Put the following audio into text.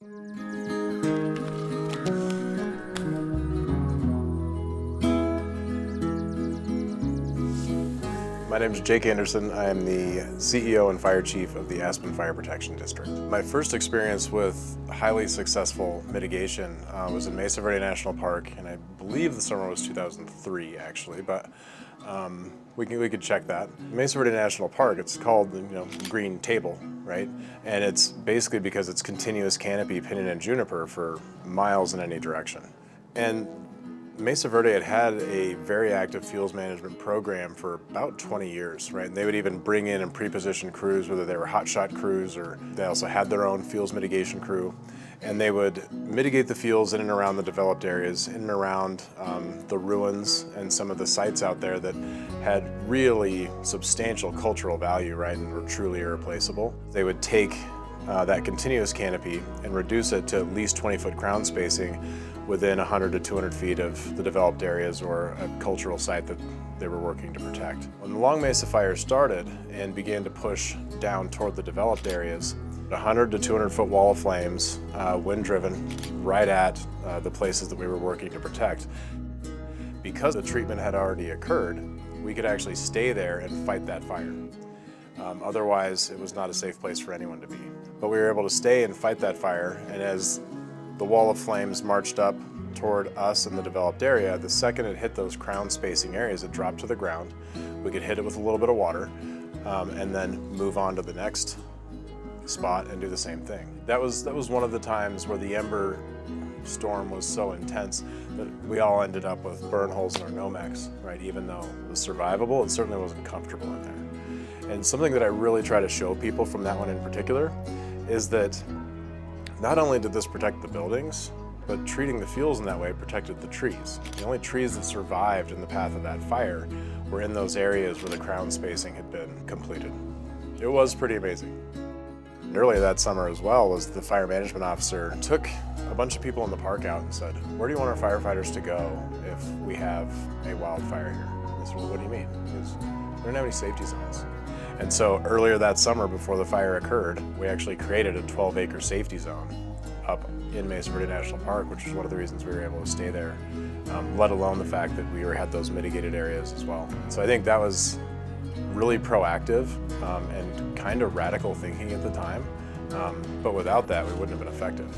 My name is Jake Andersen. I am the CEO and Fire Chief of the Aspen Fire Protection District. My first experience with highly successful mitigation was in Mesa Verde National Park, and I believe the summer was 2003 actually, but we could check that. Mesa Verde National Park, it's called green table, right? And it's basically because it's continuous canopy, pinyon and juniper for miles in any direction. And Mesa Verde had a very active fuels management program for about 20 years, right? And they would even bring in and pre-position crews, whether they were hotshot crews or they also had their own fuels mitigation crew. And they would mitigate the fuels in and around the developed areas, in and around the ruins and some of the sites out there that had really substantial cultural value, right, and were truly irreplaceable. They would take that continuous canopy and reduce it to at least 20-foot crown spacing within 100 to 200 feet of the developed areas or a cultural site that they were working to protect. When the Long Mesa Fire started and began to push down toward the developed areas, 100 to 200 foot wall of flames, wind driven, right at the places that we were working to protect. Because the treatment had already occurred, we could actually stay there and fight that fire. Otherwise, it was not a safe place for anyone to be. But we were able to stay and fight that fire, and as the wall of flames marched up toward us in the developed area, the second it hit those crown spacing areas, it dropped to the ground. We could hit it with a little bit of water and then move on to the next spot and do the same thing. That was one of the times where the ember storm was so intense that we all ended up with burn holes in our Nomex, right? Even though it was survivable, it certainly wasn't comfortable in there. And something that I really try to show people from that one in particular is that not only did this protect the buildings, but treating the fuels in that way protected the trees. The only trees that survived in the path of that fire were in those areas where the crown spacing had been completed. It was pretty amazing. And earlier that summer as well was the fire management officer took a bunch of people in the park out and said, "Where do you want our firefighters to go if we have a wildfire here?" I said, "Well, what do you mean?" He goes, "We don't have any safety zones." And so earlier that summer, before the fire occurred, we actually created a 12-acre safety zone up in Mesa Verde National Park, which is one of the reasons we were able to stay there, let alone the fact that we had those mitigated areas as well. So I think that was really proactive and kind of radical thinking at the time, but without that, we wouldn't have been effective.